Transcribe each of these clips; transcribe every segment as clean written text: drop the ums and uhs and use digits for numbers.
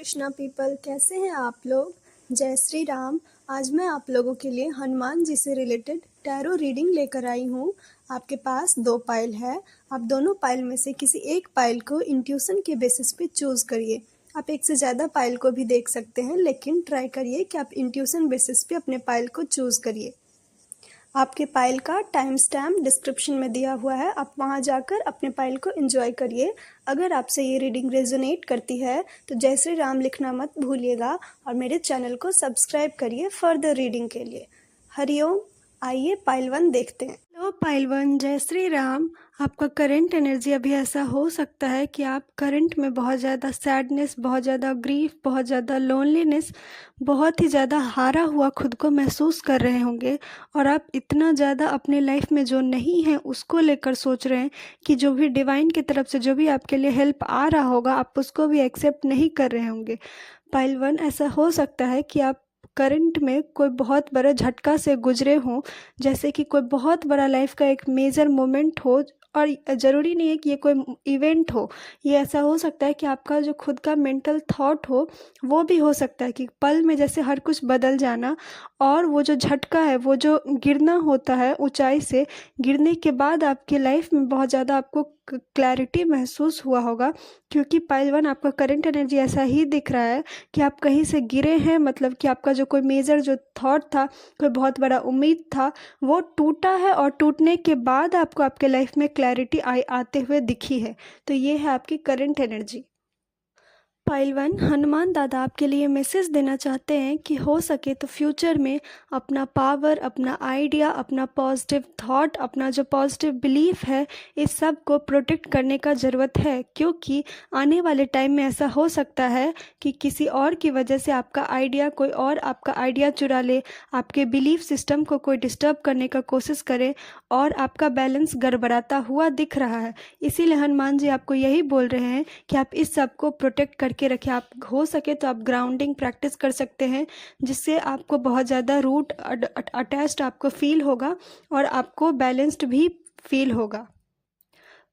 Krishna people, कैसे हैं आप लोग। जय श्री राम। आज मैं आप लोगों के लिए हनुमान जी से रिलेटेड टैरो रीडिंग लेकर आई हूँ। आपके पास 2 पाइल है। आप दोनों पाइल में से किसी एक पाइल को इंट्यूशन के बेसिस पे चूज़ करिए। आप एक से ज़्यादा पाइल को भी देख सकते हैं, लेकिन ट्राई करिए कि आप इंट्यूशन बेसिस पे अपने पाइल को चूज़ करिए। आपके पाइल का टाइम स्टैम्प डिस्क्रिप्शन में दिया हुआ है, आप वहां जाकर अपने पाइल को एंजॉय करिए। अगर आपसे ये रीडिंग रेजोनेट करती है तो जय श्री राम लिखना मत भूलिएगा और मेरे चैनल को सब्सक्राइब करिए फर्दर रीडिंग के लिए। हरिओम। आइए पाइल 1 देखते हैं। हेलो पाइल 1, जय श्री राम। आपका करंट एनर्जी अभी ऐसा हो सकता है कि आप करंट में बहुत ज़्यादा सैडनेस, बहुत ज़्यादा ग्रीफ, बहुत ज़्यादा लोनलीनेस, बहुत ही ज़्यादा हारा हुआ खुद को महसूस कर रहे होंगे और आप इतना ज़्यादा अपने लाइफ में जो नहीं है उसको लेकर सोच रहे हैं कि जो भी डिवाइन की तरफ से जो भी आपके लिए हेल्प आ रहा होगा आप उसको भी एक्सेप्ट नहीं कर रहे होंगे। पाइल 1, ऐसा हो सकता है कि आप करंट में कोई बहुत बड़ा झटका से गुजरे हों, जैसे कि कोई बहुत बड़ा लाइफ का एक मेजर मोमेंट हो। और ज़रूरी नहीं है कि ये कोई इवेंट हो, ये ऐसा हो सकता है कि आपका जो खुद का मेंटल थॉट हो वो भी हो सकता है कि पल में जैसे हर कुछ बदल जाना। और वो जो झटका है, वो जो गिरना होता है ऊंचाई से, गिरने के बाद आपकी लाइफ में बहुत ज़्यादा आपको क्लैरिटी महसूस हुआ होगा। क्योंकि पाइल 1, आपका करंट एनर्जी ऐसा ही दिख रहा है कि आप कहीं से गिरे हैं, मतलब कि आपका जो कोई मेजर जो थॉट था, कोई बहुत बड़ा उम्मीद था, वो टूटा है और टूटने के बाद आपको आपके लाइफ में क्लैरिटी आते हुए दिखी है। तो ये है आपकी करंट एनर्जी। पाइल 1, हनुमान दादा आपके लिए मैसेज देना चाहते हैं कि हो सके तो फ्यूचर में अपना पावर, अपना आइडिया, अपना पॉजिटिव थॉट, अपना जो पॉजिटिव बिलीफ है, इस सब को प्रोटेक्ट करने का ज़रूरत है। क्योंकि आने वाले टाइम में ऐसा हो सकता है कि किसी और की वजह से आपका आइडिया, कोई और आपका आइडिया चुरा ले, आपके बिलीफ सिस्टम को कोई डिस्टर्ब करने का कोशिश करे और आपका बैलेंस गड़बड़ाता हुआ दिख रहा है। इसीलिए हनुमान जी आपको यही बोल रहे हैं कि आप इस सब को प्रोटेक्ट करके रखें। आप हो सके तो आप ग्राउंडिंग प्रैक्टिस कर सकते हैं, जिससे आपको बहुत ज़्यादा रूट अटैच्ड आपको फील होगा और आपको बैलेंस्ड भी फील होगा।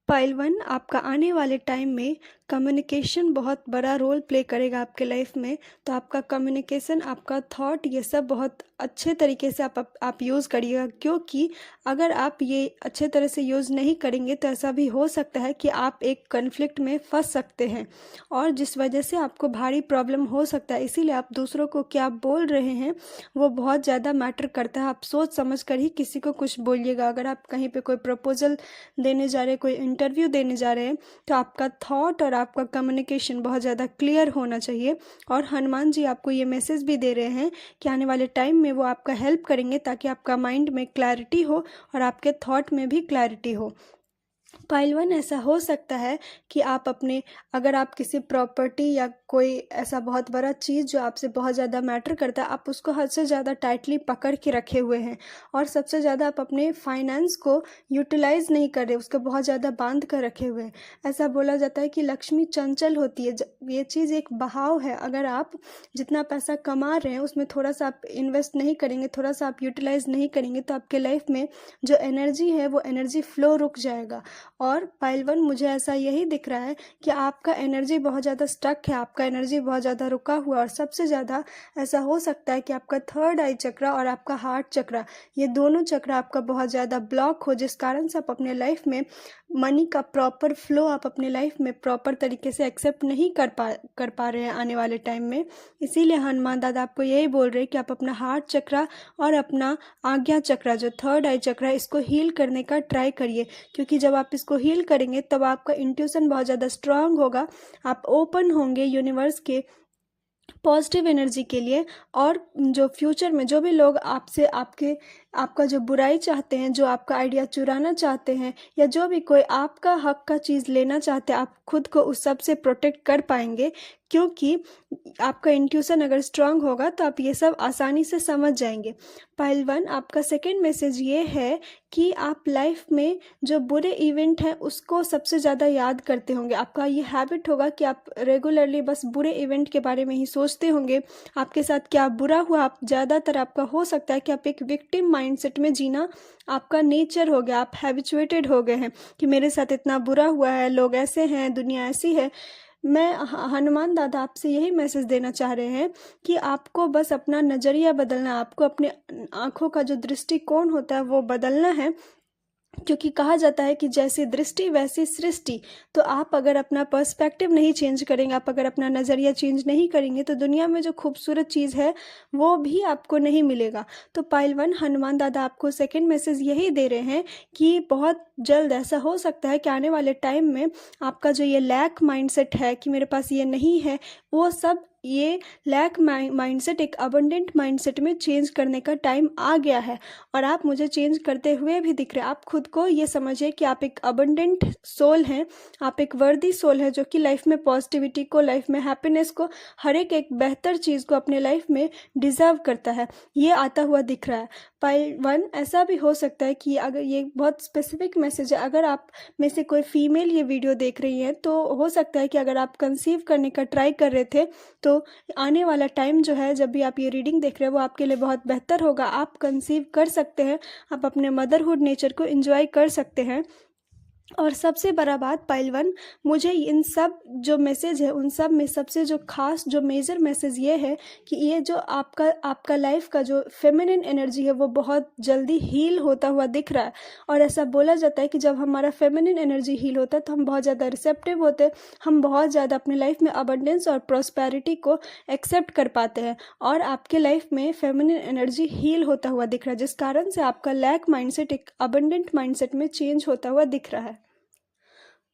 पाइल 1, आपका आने वाले टाइम में कम्युनिकेशन बहुत बड़ा रोल प्ले करेगा आपके लाइफ में। तो आपका कम्युनिकेशन, आपका थॉट, ये सब बहुत अच्छे तरीके से आप यूज़ करिएगा। क्योंकि अगर आप ये अच्छे तरह से यूज़ नहीं करेंगे तो ऐसा भी हो सकता है कि आप एक कन्फ्लिक्ट में फंस सकते हैं और जिस वजह से आपको भारी प्रॉब्लम हो सकता है। इसीलिए आप दूसरों को क्या बोल रहे हैं वो बहुत ज़्यादा मैटर करता है। आप सोच समझ कर ही किसी को कुछ बोलिएगा। अगर आप कहीं पे कोई प्रपोजल देने जा रहे हैं, कोई इंटरव्यू देने जा रहे हैं, तो आपका थॉट और आपका कम्युनिकेशन बहुत ज़्यादा क्लियर होना चाहिए। और हनुमान जी आपको ये मैसेज भी दे रहे हैं कि आने वाले टाइम में वो आपका हेल्प करेंगे ताकि आपका माइंड में क्लैरिटी हो और आपके थॉट में भी क्लैरिटी हो। पाइल 1, ऐसा हो सकता है कि आप अपने, अगर आप किसी प्रॉपर्टी या कोई ऐसा बहुत बड़ा चीज़ जो आपसे बहुत ज़्यादा मैटर करता है, आप उसको हद से ज़्यादा टाइटली पकड़ के रखे हुए हैं और सबसे ज़्यादा आप अपने फाइनेंस को यूटिलाइज नहीं कर रहे, उसको बहुत ज़्यादा बांध कर रखे हुए हैं। ऐसा बोला जाता है कि लक्ष्मी चंचल होती है। ये चीज़ एक बहाव है। अगर आप जितना पैसा कमा रहे हैं उसमें थोड़ा सा आप इन्वेस्ट नहीं करेंगे, थोड़ा सा आप यूटिलाइज नहीं करेंगे, तो आपके लाइफ में जो एनर्जी है वो एनर्जी फ्लो रुक जाएगा। और पाइल 1, मुझे ऐसा यही दिख रहा है कि आपका एनर्जी बहुत ज़्यादा स्टक है, आपका एनर्जी बहुत ज़्यादा रुका हुआ है। और सबसे ज़्यादा ऐसा हो सकता है कि आपका थर्ड आई चक्रा और आपका हार्ट चक्रा, ये दोनों चक्रा आपका बहुत ज़्यादा ब्लॉक हो, जिस कारण से आप अपने लाइफ में मनी का प्रॉपर फ्लो आप अपने लाइफ में प्रॉपर तरीके से एक्सेप्ट नहीं कर पा रहे हैं आने वाले टाइम में। इसीलिए हनुमान दादा आपको यही बोल रहे हैं कि आप अपना हार्ट चक्रा और अपना आज्ञा चक्रा, जो थर्ड आई चक्रा, इसको हील करने का ट्राई करिए। क्योंकि जब आप इसको हील करेंगे तब आपका इंट्यूशन बहुत ज़्यादा स्ट्रांग होगा, आप ओपन होंगे यूनिवर्स के पॉजिटिव एनर्जी के लिए। और जो फ्यूचर में जो भी लोग आपसे आपका जो बुराई चाहते हैं, जो आपका आइडिया चुराना चाहते हैं, या जो भी कोई आपका हक का चीज़ लेना चाहते हैं, आप खुद को उस सब से प्रोटेक्ट कर पाएंगे। क्योंकि आपका इंट्यूशन अगर स्ट्रांग होगा तो आप ये सब आसानी से समझ जाएंगे। पाइल 1, आपका सेकेंड मैसेज ये है कि आप लाइफ में जो बुरे इवेंट हैं उसको सबसे ज़्यादा याद करते होंगे। आपका ये हैबिट होगा कि आप रेगुलरली बस बुरे इवेंट के बारे में ही सोचते होंगे, आपके साथ क्या बुरा हुआ। आप ज़्यादातर, आपका हो सकता है कि आप एक विक्टिम माइंडसेट में जीना आपका नेचर हो गया, आप हैबिचुएटेड हो गए हैं कि मेरे साथ इतना बुरा हुआ है, लोग ऐसे हैं, दुनिया ऐसी है। मैं हनुमान दादा आपसे यही मैसेज देना चाह रहे हैं कि आपको बस अपना नज़रिया बदलना है, आपको अपने आँखों का जो दृष्टिकोण होता है वो बदलना है। क्योंकि कहा जाता है कि जैसी दृष्टि वैसी सृष्टि। तो आप अगर अपना पर्सपेक्टिव नहीं चेंज करेंगे, आप अगर अपना नज़रिया चेंज नहीं करेंगे, तो दुनिया में जो खूबसूरत चीज़ है वो भी आपको नहीं मिलेगा। तो पाइल 1 हनुमान दादा आपको सेकंड मैसेज यही दे रहे हैं कि बहुत जल्द ऐसा हो सकता है कि आने वाले टाइम में आपका जो ये लैक माइंडसेट है कि मेरे पास ये नहीं है, वो सब ये लैक माइंडसेट एक अबंडेंट माइंडसेट में चेंज करने का टाइम आ गया है। और आप मुझे चेंज करते हुए भी दिख रहे हैं। आप खुद को ये समझिए कि आप एक अबंडेंट सोल हैं, आप एक वर्दी सोल है जो कि लाइफ में पॉजिटिविटी को, लाइफ में हैप्पीनेस को, हर एक बेहतर चीज़ को अपने लाइफ में डिज़र्व करता है। ये आता हुआ दिख रहा है। पाइल 1 ऐसा भी हो सकता है कि अगर ये बहुत स्पेसिफिक मैसेज है, अगर आप में से कोई फीमेल ये वीडियो देख रही है तो हो सकता है कि अगर आप कंसीव करने का ट्राई कर रहे थे तो आने वाला टाइम जो है, जब भी आप ये रीडिंग देख रहे हैं, वो आपके लिए बहुत बेहतर होगा। आप कंसीव कर सकते हैं, आप अपने मदरहुड नेचर को एंजॉय कर सकते हैं। और सबसे बड़ा बात पाइल 1, मुझे इन सब जो मैसेज है उन सब में सबसे जो खास जो मेजर मैसेज ये है कि ये जो आपका लाइफ का जो फेमिनिन एनर्जी है वो बहुत जल्दी हील होता हुआ दिख रहा है। और ऐसा बोला जाता है कि जब हमारा फेमिनिन एनर्जी हील होता है तो हम बहुत ज़्यादा रिसेप्टिव होते हैं, हम बहुत ज़्यादा अपनी लाइफ में अबंडेंस और प्रॉस्पेरिटी को एक्सेप्ट कर पाते हैं। और आपके लाइफ में फेमिनिन एनर्जी हील होता हुआ दिख रहा है, जिस कारण से आपका लैक माइंडसेट एक अबंडेंट माइंडसेट में चेंज होता हुआ दिख रहा है।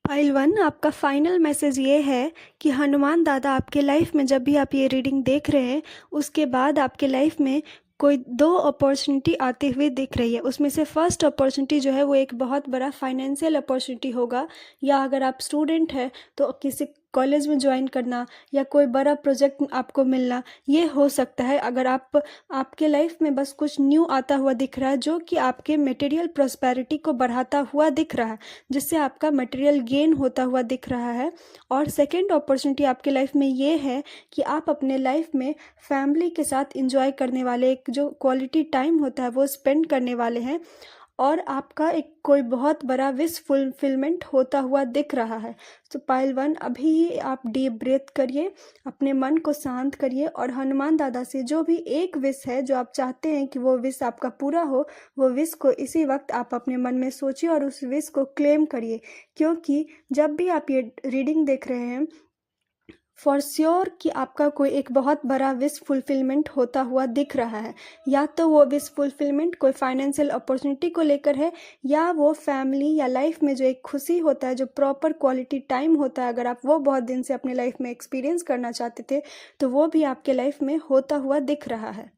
पाइल 1 आपका फाइनल मैसेज ये है कि हनुमान दादा आपके लाइफ में जब भी आप ये रीडिंग देख रहे हैं उसके बाद आपके लाइफ में कोई 2 अपॉर्चुनिटी आती हुई दिख रही है। उसमें से फर्स्ट अपॉर्चुनिटी जो है वो एक बहुत बड़ा फाइनेंशियल अपॉर्चुनिटी होगा, या अगर आप स्टूडेंट हैं तो किसी कॉलेज में ज्वाइन करना या कोई बड़ा प्रोजेक्ट आपको मिलना, ये हो सकता है। अगर आपके लाइफ में बस कुछ न्यू आता हुआ दिख रहा है जो कि आपके मटेरियल प्रॉस्पेरिटी को बढ़ाता हुआ दिख रहा है, जिससे आपका मटेरियल गेन होता हुआ दिख रहा है। और सेकेंड अपॉर्चुनिटी आपके लाइफ में ये है कि आप अपने लाइफ में फैमिली के साथ इंजॉय करने वाले, एक जो क्वालिटी टाइम होता है वो स्पेंड करने वाले हैं। और आपका एक कोई बहुत बड़ा विश फुलफिलमेंट होता हुआ दिख रहा है। तो पाइल 1 अभी आप डीप ब्रेथ करिए, अपने मन को शांत करिए और हनुमान दादा से जो भी एक विश है जो आप चाहते हैं कि वो विश आपका पूरा हो, वो विश को इसी वक्त आप अपने मन में सोचिए और उस विश को क्लेम करिए। क्योंकि जब भी आप ये रीडिंग देख रहे हैं, फॉर श्योर कि आपका कोई एक बहुत बड़ा विश फुलफिलमेंट होता हुआ दिख रहा है। या तो वो विश फुलफिलमेंट कोई फाइनेंशियल अपॉर्चुनिटी को लेकर है, या वो फैमिली या लाइफ में जो एक खुशी होता है, जो प्रॉपर क्वालिटी टाइम होता है, अगर आप वो बहुत दिन से अपने लाइफ में एक्सपीरियंस करना चाहते थे तो वो भी आपके लाइफ में होता हुआ दिख रहा है।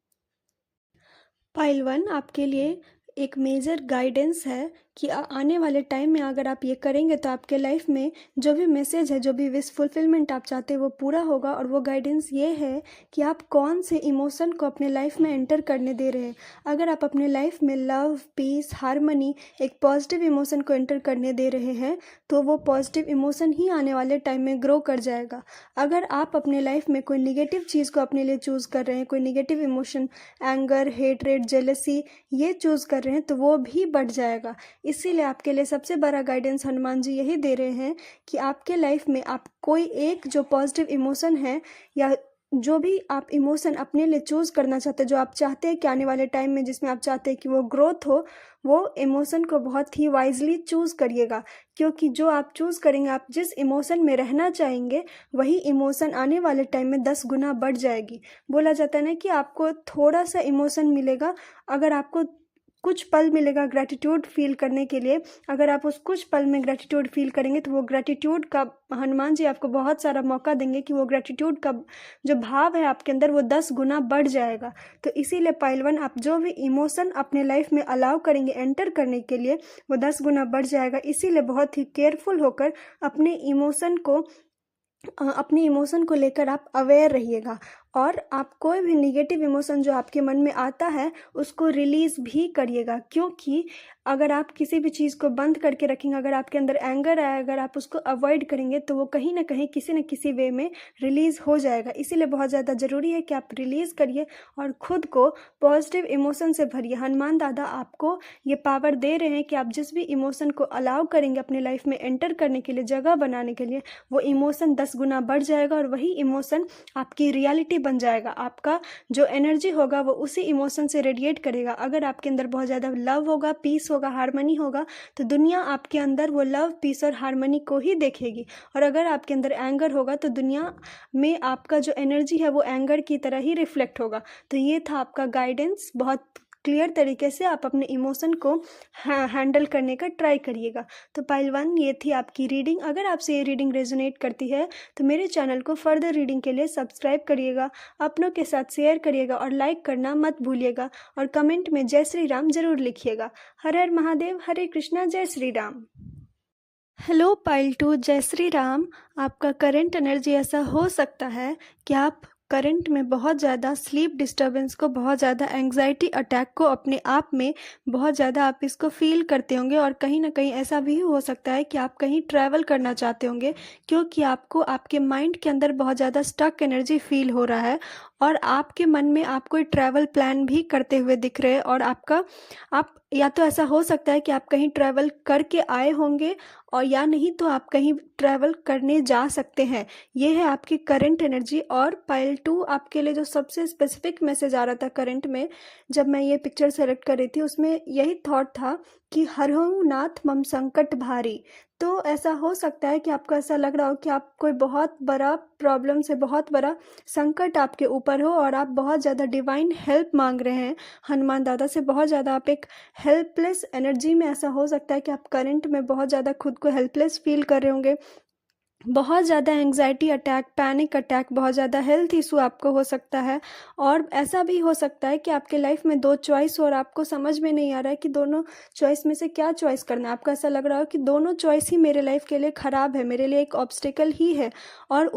पाइल 1 आपके लिए एक मेजर गाइडेंस है कि आने वाले टाइम में अगर आप ये करेंगे तो आपके लाइफ में जो भी मैसेज है, जो भी विश फुलफिलमेंट आप चाहते हैं वो पूरा होगा। और वो गाइडेंस ये है कि आप कौन से इमोशन को अपने लाइफ में एंटर करने दे रहे हैं। अगर आप अपने लाइफ में लव, पीस, हार्मनी, एक पॉजिटिव इमोशन को एंटर करने दे रहे हैं तो वो पॉजिटिव इमोशन ही आने वाले टाइम में ग्रो कर जाएगा। अगर आप अपने लाइफ में कोई निगेटिव चीज़ को अपने लिए चूज़ कर रहे हैं, कोई negative emotion, anger, hatred, jealousy, ये चूज़ कर रहे हैं तो वो भी बढ़ जाएगा। इसीलिए आपके लिए सबसे बड़ा गाइडेंस हनुमान जी यही दे रहे हैं कि आपके लाइफ में आप कोई एक जो पॉजिटिव इमोशन है, या जो भी आप इमोशन अपने लिए चूज़ करना चाहते हैं, जो आप चाहते हैं कि आने वाले टाइम में जिसमें आप चाहते हैं कि वो ग्रोथ हो, वो इमोशन को बहुत ही वाइजली चूज़ करिएगा। क्योंकि जो आप चूज़ करेंगे, आप जिस इमोशन में रहना चाहेंगे वही इमोशन आने वाले टाइम में 10 गुना बढ़ जाएगी। बोला जाता है ना कि आपको थोड़ा सा इमोशन मिलेगा, अगर आपको कुछ पल मिलेगा ग्रैटिट्यूड फील करने के लिए, अगर आप उस कुछ पल में ग्रैटिट्यूड फील करेंगे तो वो ग्रैटिट्यूड का हनुमान जी आपको बहुत सारा मौका देंगे कि वो ग्रैटिट्यूड का जो भाव है आपके अंदर वो 10 गुना बढ़ जाएगा। तो इसीलिए पाइल 1 आप जो भी इमोशन अपने लाइफ में अलाउ करेंगे एंटर करने के लिए वो 10 गुना बढ़ जाएगा। इसीलिए बहुत ही केयरफुल होकर अपने इमोशन को लेकर आप अवेयर रहिएगा। और आप कोई भी नेगेटिव इमोशन जो आपके मन में आता है उसको रिलीज़ भी करिएगा, क्योंकि अगर आप किसी भी चीज़ को बंद करके रखेंगे, अगर आपके अंदर एंगर है, अगर आप उसको अवॉइड करेंगे तो वो कहीं ना कहीं किसी न किसी वे में रिलीज़ हो जाएगा। इसीलिए बहुत ज़्यादा ज़रूरी है कि आप रिलीज़ करिए और ख़ुद को पॉजिटिव इमोशन से भरिए। हनुमान दादा आपको ये पावर दे रहे हैं कि आप जिस भी इमोशन को अलाउ करेंगे अपने लाइफ में एंटर करने के लिए, जगह बनाने के लिए, वो इमोशन 10 गुना बढ़ जाएगा और वही इमोशन आपकी रियलिटी बन जाएगा। आपका जो एनर्जी होगा वो उसी इमोशन से रेडिएट करेगा। अगर आपके अंदर बहुत ज़्यादा लव होगा, पीस होगा, हारमनी होगा, तो दुनिया आपके अंदर वो लव, पीस और हारमनी को ही देखेगी। और अगर आपके अंदर एंगर होगा तो दुनिया में आपका जो एनर्जी है वो एंगर की तरह ही रिफ्लेक्ट होगा। तो ये था आपका गाइडेंस। बहुत क्लियर तरीके से आप अपने इमोशन को हैंडल करने का ट्राई करिएगा। तो पाइल 1 ये थी आपकी रीडिंग। अगर आपसे ये रीडिंग रेजोनेट करती है तो मेरे चैनल को फर्दर रीडिंग के लिए सब्सक्राइब करिएगा, अपनों के साथ शेयर करिएगा और लाइक करना मत भूलिएगा और कमेंट में जय श्री राम जरूर लिखिएगा। हर हर महादेव, हरे कृष्णा, जय श्री राम। हेलो पाइल 2, जय श्री राम। आपका करंट एनर्जी ऐसा हो सकता है कि आप करंट में बहुत ज़्यादा स्लीप डिस्टर्बेंस को, बहुत ज़्यादा एंग्जाइटी अटैक को अपने आप में बहुत ज़्यादा आप इसको फील करते होंगे। और कहीं ना कहीं ऐसा भी हो सकता है कि आप कहीं ट्रैवल करना चाहते होंगे, क्योंकि आपको आपके माइंड के अंदर बहुत ज़्यादा स्टक एनर्जी फील हो रहा है और आपके मन में आप कोई ट्रैवल प्लान भी करते हुए दिख रहे हैं। और आप या तो ऐसा हो सकता है कि आप कहीं ट्रैवल करके आए होंगे और या नहीं तो आप कहीं ट्रैवल करने जा सकते हैं। ये है आपकी करंट एनर्जी। और पाइल 2 आपके लिए जो सबसे स्पेसिफिक मैसेज आ रहा था करंट में, जब मैं ये पिक्चर सेलेक्ट कर रही थी, उसमें यही थॉट था कि हरहु नाथ मम संकट भारी। तो ऐसा हो सकता है कि आपको ऐसा लग रहा हो कि आप कोई बहुत बड़ा प्रॉब्लम से, बहुत बड़ा संकट आपके ऊपर हो और आप बहुत ज़्यादा डिवाइन हेल्प मांग रहे हैं हनुमान दादा से। बहुत ज़्यादा आप एक हेल्पलेस एनर्जी में, ऐसा हो सकता है कि आप करंट में बहुत ज़्यादा खुद को हेल्पलेस फील कर रहे होंगे। बहुत ज़्यादा एंग्जाइटी अटैक, पैनिक अटैक, बहुत ज़्यादा हेल्थ इशू आपको हो सकता है। और ऐसा भी हो सकता है कि आपके लाइफ में 2 चॉइस और आपको समझ में नहीं आ रहा है कि दोनों चॉइस में से क्या चॉइस करना है। आपको ऐसा लग रहा हो कि दोनों चॉइस ही मेरे लाइफ के लिए ख़राब है, मेरे लिए एक ऑब्स्टिकल ही है। और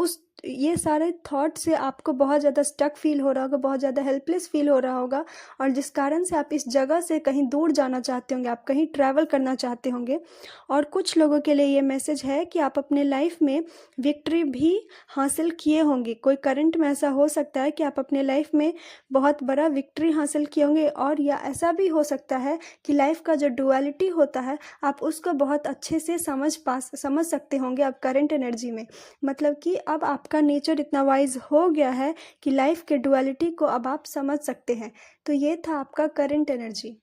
ये सारे थॉट से आपको बहुत ज़्यादा स्टक फील हो रहा होगा, बहुत ज़्यादा हेल्पलेस फील हो रहा होगा और जिस कारण से आप इस जगह से कहीं दूर जाना चाहते होंगे, आप कहीं ट्रैवल करना चाहते होंगे। और कुछ लोगों के लिए ये मैसेज है कि आप अपने लाइफ में विक्ट्री भी हासिल किए होंगे। कोई करंट में ऐसा हो सकता है कि आप अपने लाइफ में बहुत बड़ा विक्ट्री हासिल किए होंगे। और या ऐसा भी हो सकता है कि लाइफ का जो डुअलिटी होता है आप उसको बहुत अच्छे से समझ सकते होंगे आप करंट एनर्जी में। मतलब कि अब आपका नेचर इतना वाइज हो गया है कि लाइफ के डुअलिटी को अब आप समझ सकते हैं। तो ये था आपका करंट एनर्जी।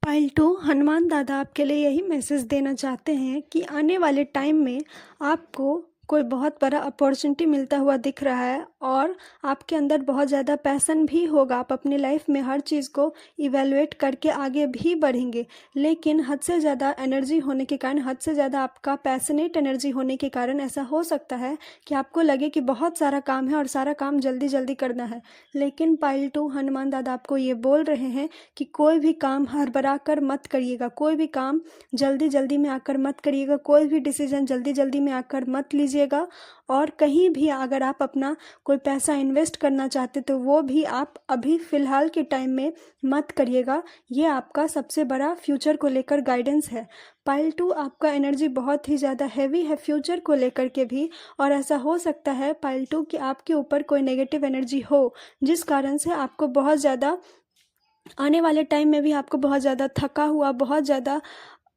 पाइल 2, हनुमान दादा आपके लिए यही मैसेज देना चाहते हैं कि आने वाले टाइम में आपको कोई बहुत बड़ा अपॉर्चुनिटी मिलता हुआ दिख रहा है और आपके अंदर बहुत ज़्यादा पैसन भी होगा। आप अपनी लाइफ में हर चीज़ को इवेलुएट करके आगे भी बढ़ेंगे, लेकिन हद से ज़्यादा एनर्जी होने के कारण, हद से ज़्यादा आपका पैशनेट एनर्जी होने के कारण ऐसा हो सकता है कि आपको लगे कि बहुत सारा काम है और सारा काम जल्दी जल्दी करना है। लेकिन पाइल 2, हनुमान दादा आपको ये बोल रहे हैं कि कोई भी काम हड़बड़ा कर मत करिएगा, कोई भी काम जल्दी जल्दी में आकर मत करिएगा, कोई भी डिसीजन जल्दी जल्दी में आकर मत लीजिएगा। और कहीं भी अगर आप अपना कोई पैसा इन्वेस्ट करना चाहते तो वो भी आप अभी फ़िलहाल के टाइम में मत करिएगा। ये आपका सबसे बड़ा फ्यूचर को लेकर गाइडेंस है। पाइल 2, आपका एनर्जी बहुत ही ज़्यादा हैवी है फ्यूचर को लेकर के भी। और ऐसा हो सकता है पाइल 2 कि आपके ऊपर कोई नेगेटिव एनर्जी हो, जिस कारण से आपको बहुत ज़्यादा आने वाले टाइम में भी आपको बहुत ज़्यादा थका हुआ, बहुत ज़्यादा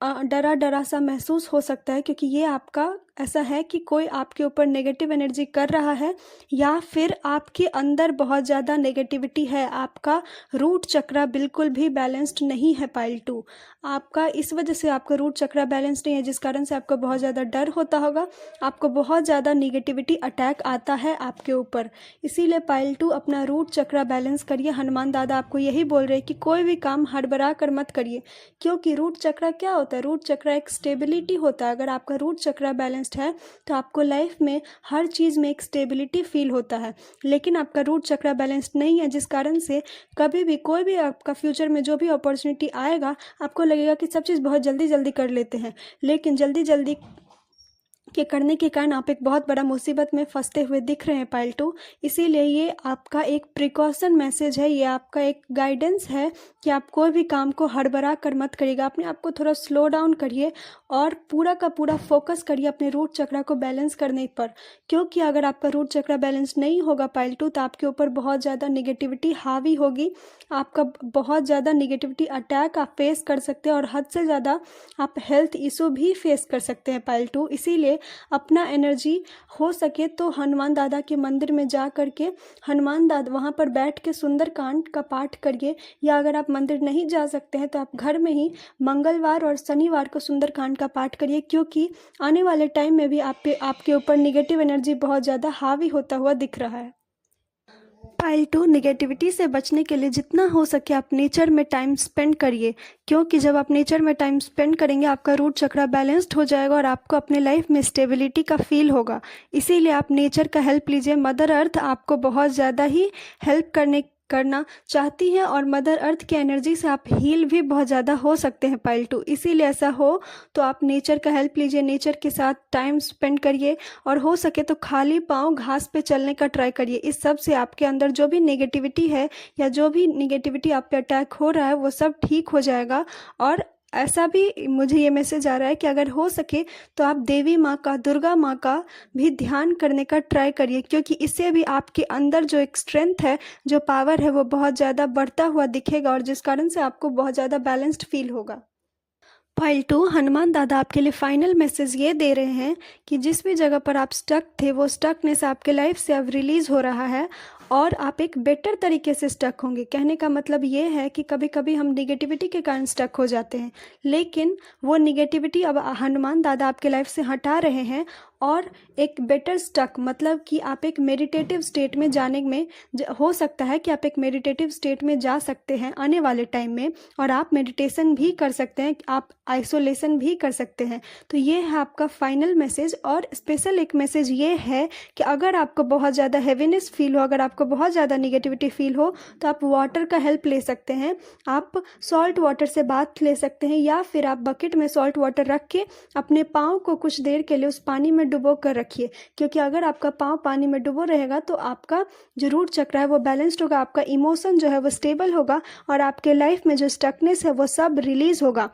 डरा डरा सा महसूस हो सकता है। क्योंकि ये आपका ऐसा है कि कोई आपके ऊपर नेगेटिव एनर्जी कर रहा है या फिर आपके अंदर बहुत ज़्यादा नेगेटिविटी है। आपका रूट चक्रा बिल्कुल भी बैलेंस्ड नहीं है पाइल 2। आपका इस वजह से आपका रूट चक्रा बैलेंस्ड नहीं है, जिस कारण से आपको बहुत ज़्यादा डर होता होगा, आपको बहुत ज़्यादा नेगेटिविटी अटैक आता है आपके ऊपर। इसीलिए पाइल 2, अपना रूट चक्रा बैलेंस करिए। हनुमान दादा आपको यही बोल रहे हैं कि कोई भी काम हड़बड़ा कर मत करिए, क्योंकि रूट चक्रा क्या होता है? रूट चक्रा एक स्टेबिलिटी होता है। अगर आपका रूट चक्रा बैलेंस्ड है तो आपको लाइफ में हर चीज़ में एक स्टेबिलिटी फील होता है। लेकिन आपका रूट चक्रा बैलेंस्ड नहीं है, जिस कारण से कभी भी कोई भी आपका फ्यूचर में जो भी अपॉर्चुनिटी आएगा आपको लगेगा कि सब चीज़ बहुत जल्दी जल्दी कर लेते हैं। लेकिन जल्दी जल्दी के करने के कारण आप एक बहुत बड़ा मुसीबत में फंसते हुए दिख रहे हैं पाइल 2। इसीलिए ये आपका एक प्रिकॉशन मैसेज है, ये आपका एक गाइडेंस है कि आप कोई भी काम को हड़बड़ा कर मत करिएगा। अपने आप को थोड़ा स्लो डाउन करिए और पूरा का पूरा फोकस करिए अपने रूट चक्रा को बैलेंस करने पर, क्योंकि अगर आपका रूट चक्रा बैलेंस नहीं होगा पाइल 2 तो आपके ऊपर बहुत ज़्यादा निगेटिविटी हावी होगी, आपका बहुत ज़्यादा निगेटिविटी अटैक आप फेस कर सकते हैं और हद से ज़्यादा आप हेल्थ इशू भी फेस कर सकते हैं पाइल 2। इसीलिए अपना एनर्जी हो सके तो हनुमान दादा के मंदिर में जा करके हनुमान दादा वहाँ पर बैठ के सुंदरकांड का पाठ करिए, या अगर आप मंदिर नहीं जा सकते हैं तो आप घर में ही मंगलवार और शनिवार को सुंदरकांड का पाठ करिए, क्योंकि आने वाले टाइम में भी आपके ऊपर निगेटिव एनर्जी बहुत ज़्यादा हावी होता हुआ दिख रहा है। पाइल 2, निगेटिविटी से बचने के लिए जितना हो सके आप नेचर में टाइम स्पेंड करिए, क्योंकि जब आप नेचर में टाइम स्पेंड करेंगे आपका रूट चक्रा बैलेंस्ड हो जाएगा और आपको अपने लाइफ में स्टेबिलिटी का फील होगा। इसीलिए आप नेचर का हेल्प लीजिए। मदर अर्थ आपको बहुत ज़्यादा ही हेल्प करना चाहती है और मदर अर्थ की एनर्जी से आप हील भी बहुत ज़्यादा हो सकते हैं पाइल 2। इसीलिए ऐसा हो तो आप नेचर का हेल्प लीजिए, नेचर के साथ टाइम स्पेंड करिए और हो सके तो खाली पाँव घास पे चलने का ट्राई करिए। इस सब से आपके अंदर जो भी नेगेटिविटी है या जो भी नेगेटिविटी आप पे अटैक हो रहा है वो सब ठीक हो जाएगा। और ऐसा भी मुझे ये मैसेज आ रहा है कि अगर हो सके तो आप देवी माँ का, दुर्गा माँ का भी ध्यान करने का ट्राई करिए, क्योंकि इससे भी आपके अंदर जो एक स्ट्रेंथ है, जो पावर है वो बहुत ज़्यादा बढ़ता हुआ दिखेगा और जिस कारण से आपको बहुत ज़्यादा बैलेंस्ड फील होगा। पाइल 2, हनुमान दादा आपके लिए फाइनल मैसेज ये दे रहे हैं कि जिस भी जगह पर आप स्टक थे वो स्टकनेस आपके लाइफ से अब रिलीज़ हो रहा है और आप एक बेटर तरीके से स्टक होंगे। कहने का मतलब ये है कि कभी कभी हम निगेटिविटी के कारण स्टक हो जाते हैं, लेकिन वो निगेटिविटी अब हनुमान दादा आपके लाइफ से हटा रहे हैं और एक बेटर स्टक मतलब कि आप एक मेडिटेटिव स्टेट में जाने में हो सकता है कि आप एक मेडिटेटिव स्टेट में जा सकते हैं आने वाले टाइम में, और आप मेडिटेशन भी कर सकते हैं, आप आइसोलेशन भी कर सकते हैं। तो ये है आपका फाइनल मैसेज। और स्पेशल एक मैसेज ये है कि अगर आपको बहुत ज़्यादा हैवीनेस फील हो, अगर आपको बहुत ज़्यादा निगेटिविटी फील हो तो आप वाटर का हेल्प ले सकते हैं। आप सॉल्ट वाटर से बाथ ले सकते हैं, या फिर आप बकेट में सॉल्ट वाटर रख के अपने पाँव को कुछ देर के लिए उस पानी में डुबो कर रखिए, क्योंकि अगर आपका पाँव पानी में डुबो रहेगा तो आपका जो रूट चक्र है वो बैलेंस्ड होगा, आपका इमोशन जो है वो स्टेबल होगा और आपके लाइफ में जो स्टकनेस है वो सब रिलीज होगा।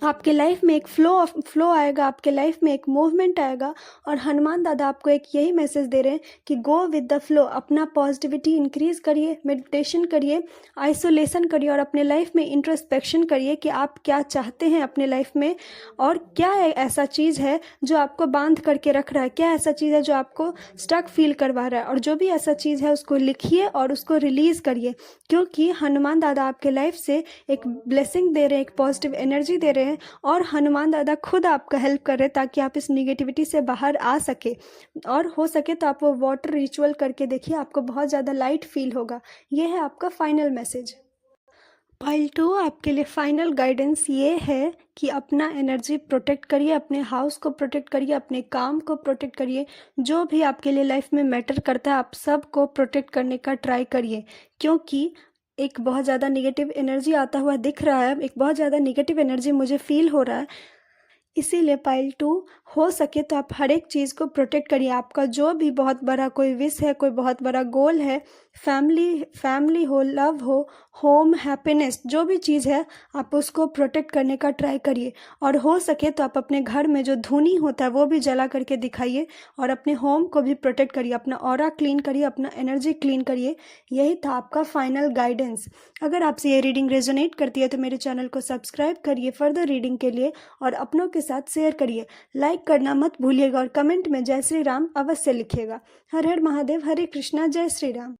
आपके लाइफ में एक फ्लो आएगा, आपके लाइफ में एक मूवमेंट आएगा। और हनुमान दादा आपको एक यही मैसेज दे रहे हैं कि गो विद द फ्लो, अपना पॉजिटिविटी इंक्रीज करिए, मेडिटेशन करिए, आइसोलेशन करिए और अपने लाइफ में इंट्रोस्पेक्शन करिए कि आप क्या चाहते हैं अपने लाइफ में और क्या ऐसा चीज़ है जो आपको बांध करके रख रहा है, क्या ऐसा चीज़ है जो आपको स्टक फील करवा रहा है। और जो भी ऐसा चीज़ है उसको लिखिए और उसको रिलीज़ करिए, क्योंकि हनुमान दादा आपके लाइफ से एक ब्लेसिंग दे रहे हैं, एक पॉजिटिव एनर्जी दे रहे हैं और हनुमान दादा खुद आपका हेल्प कर रहे हैं ताकि आप इस निगेटिविटी से बाहर आ सके। और हो सके तो आप वो वाटर रिचुअल करके देखिए, आपको बहुत ज़्यादा लाइट फील होगा। ये है आपका फाइनल मैसेज। पाइल 2, आपके लिए फाइनल गाइडेंस ये है कि अपना एनर्जी प्रोटेक्ट करिए, अपने हाउस को प्रोटेक्ट करिए, अपने काम को प्रोटेक्ट करिए, जो भी आपके लिए लाइफ में मैटर करता है आप सब को प्रोटेक्ट करने का ट्राई करिए, क्योंकि एक बहुत ज़्यादा निगेटिव एनर्जी आता हुआ दिख रहा है, एक बहुत ज़्यादा निगेटिव एनर्जी मुझे फील हो रहा है। इसीलिए पाइल 2, हो सके तो आप हर एक चीज़ को प्रोटेक्ट करिए। आपका जो भी बहुत बड़ा कोई विश है, कोई बहुत बड़ा गोल है, फैमिली हो, लव हो, होम, हैप्पीनेस, जो भी चीज़ है आप उसको प्रोटेक्ट करने का ट्राई करिए। और हो सके तो आप अपने घर में जो धूनी होता है वो भी जला करके दिखाइए और अपने होम को भी प्रोटेक्ट करिए, अपना ऑरा क्लीन करिए, अपना एनर्जी क्लीन करिए। यही था आपका फाइनल गाइडेंस। अगर आपसे ये रीडिंग रेजोनेट करती है तो मेरे चैनल को सब्सक्राइब करिए फर्दर रीडिंग के लिए और अपनों के साथ शेयर करिए। लाइक करना मत भूलिएगा और कमेंट में जय श्री राम अवश्य लिखिएगा। हर हर महादेव, हरे कृष्णा, जय श्री राम।